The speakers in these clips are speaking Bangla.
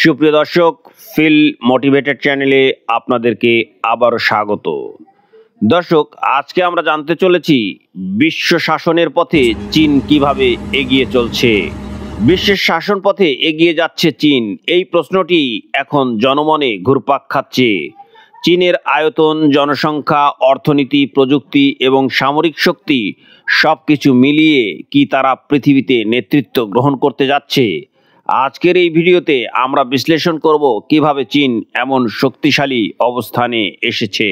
সুপ্রিয় দর্শক, ফিল মোটিভেটেড চ্যানেলে আপনাদেরকে আবারও স্বাগত। দর্শক, আজকে আমরা জানতে চলেছি বিশ্ব শাসনের পথে চীন কিভাবে এগিয়ে চলছে। বিশ্বের শাসন পথে এগিয়ে যাচ্ছে চীন, এই প্রশ্নটি এখন জনমনে ঘুরপাক খাচ্ছে। চীনের আয়তন, জনসংখ্যা, অর্থনীতি, প্রযুক্তি এবং সামরিক শক্তি সবকিছু মিলিয়ে কি তারা পৃথিবীতে নেতৃত্ব গ্রহণ করতে যাচ্ছে? আজকের এই ভিডিওতে আমরা বিশ্লেষণ করব কিভাবে চীন এমন শক্তিশালী অবস্থানে এসেছে।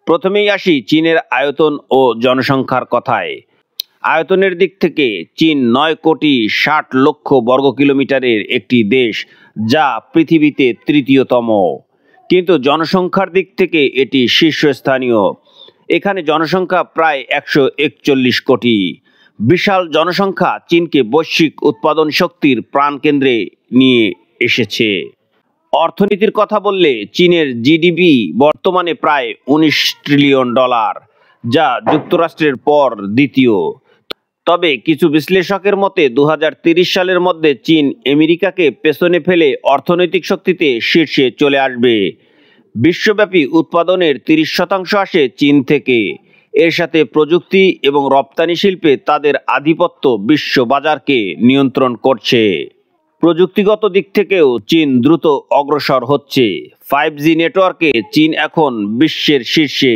প্রথমেই আসি চীনের আয়তন ও জনসংখ্যার কথায়। আয়তনের দিক থেকে চীন 9,60,00,000 বর্গ কিলোমিটারের একটি দেশ, যা পৃথিবীতে তৃতীয়তম। কিন্তু জনসংখ্যার দিক থেকে এটি শীর্ষস্থানীয়। এখানে জনসংখ্যা প্রায় 141 কোটি। বিশাল জনসংখ্যা চীনকে বৈশ্বিক উৎপাদন শক্তির প্রাণকেন্দ্রে নিয়ে এসেছে। অর্থনীতির কথা বললে চীনের জিডিপি বর্তমানে প্রায় $19 ট্রিলিয়ন, যা যুক্তরাষ্ট্রের পর দ্বিতীয়। তবে কিছু বিশ্লেষকের মতে 2030 সালের মধ্যে চীন আমেরিকাকে পেছনে ফেলে অর্থনৈতিক শক্তিতে শীর্ষে চলে আসবে। বিশ্বব্যাপী উৎপাদনের 30% আসে চীন থেকে। এর সাথে প্রযুক্তি এবং রপ্তানি শিল্পে তাদের আধিপত্য বিশ্ব বাজারকে নিয়ন্ত্রণ করছে। প্রযুক্তিগত দিক থেকেও চীন দ্রুত অগ্রসর হচ্ছে। 5G নেটওয়ার্কে চীন এখন বিশ্বের শীর্ষে।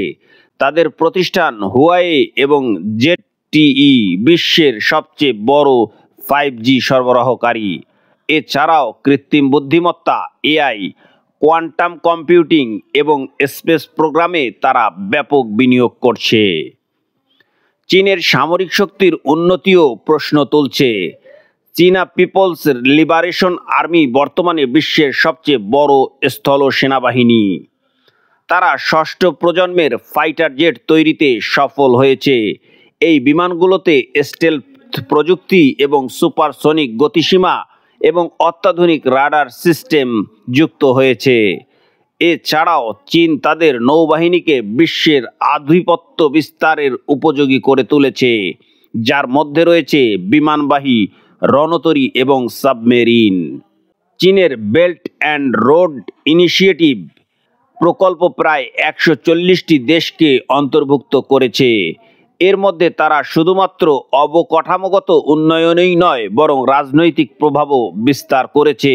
তাদের প্রতিষ্ঠান হুয়াওয়ে এবং ZTE বিশ্বের সবচেয়ে বড় 5G সরবরাহকারী। এছাড়াও কৃত্রিম বুদ্ধিমত্তা, AI, কোয়ান্টাম কম্পিউটিং এবং স্পেস প্রোগ্রামে তারা ব্যাপক বিনিয়োগ করছে। চীনের সামরিক শক্তির উন্নতিও প্রশ্ন তুলছে। চীনা পিপলস লিবারেশন আর্মি বর্তমানে বিশ্বের সবচেয়ে বড় স্থল সেনাবাহিনী। তারা ষষ্ঠ প্রজন্মের ফাইটার জেট তৈরিতে সফল হয়েছে। এই বিমানগুলোতে স্টেলথ প্রযুক্তি এবং সুপারসনিক গতিসীমা এবং অত্যাধুনিক রাডার সিস্টেম যুক্ত হয়েছে। এছাড়াও চীন তাদের নৌবাহিনীকে বিশ্বের আধিপত্য বিস্তারের উপযোগী করে তুলেছে, যার মধ্যে রয়েছে বিমানবাহী রণতরী এবং সাবমেরিন। চীনের বেল্ট অ্যান্ড রোড ইনিশিয়েটিভ প্রকল্প প্রায় 140টি দেশকে অন্তর্ভুক্ত করেছে। এর মধ্যে তারা শুধুমাত্র অবকাঠামোগত উন্নয়নই নয়, বরং রাজনৈতিক প্রভাবও বিস্তার করেছে।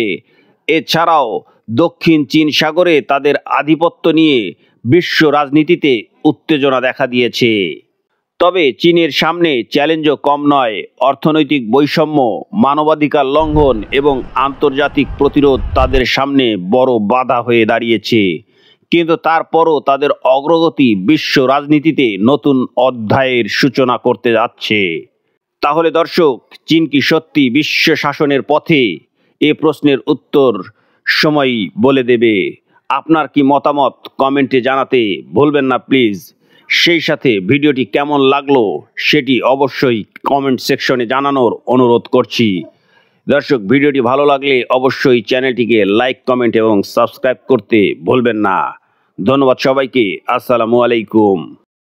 এছাড়াও দক্ষিণ চীন সাগরে তাদের আধিপত্য নিয়ে বিশ্ব রাজনীতিতে উত্তেজনা দেখা দিয়েছে। তবে চীনের সামনে চ্যালেঞ্জও কম নয়। অর্থনৈতিক বৈষম্য, মানবাধিকার লঙ্ঘন এবং আন্তর্জাতিক প্রতিরোধ তাদের সামনে বড় বাধা হয়ে দাঁড়িয়েছে। কিন্তু তারপরও তাদের অগ্রগতি বিশ্ব রাজনীতিতে নতুন অধ্যায়ের সূচনা করতে যাচ্ছে। তাহলে দর্শক, চীন কি সত্যি বিশ্ব শাসনের পথে? এ প্রশ্নের উত্তর সময়ই বলে দেবে। আপনার কি মতামত কমেন্টে জানাতে ভুলবেন না প্লিজ। সেই সাথে ভিডিওটি কেমন লাগলো সেটি অবশ্যই কমেন্ট সেকশনে জানানোর অনুরোধ করছি। দর্শক, ভিডিওটি ভালো লাগলে অবশ্যই চ্যানেলটিকে লাইক, কমেন্ট এবং সাবস্ক্রাইব করতে ভুলবেন না। ধন্যবাদ সবাইকে। আসসালামু আলাইকুম।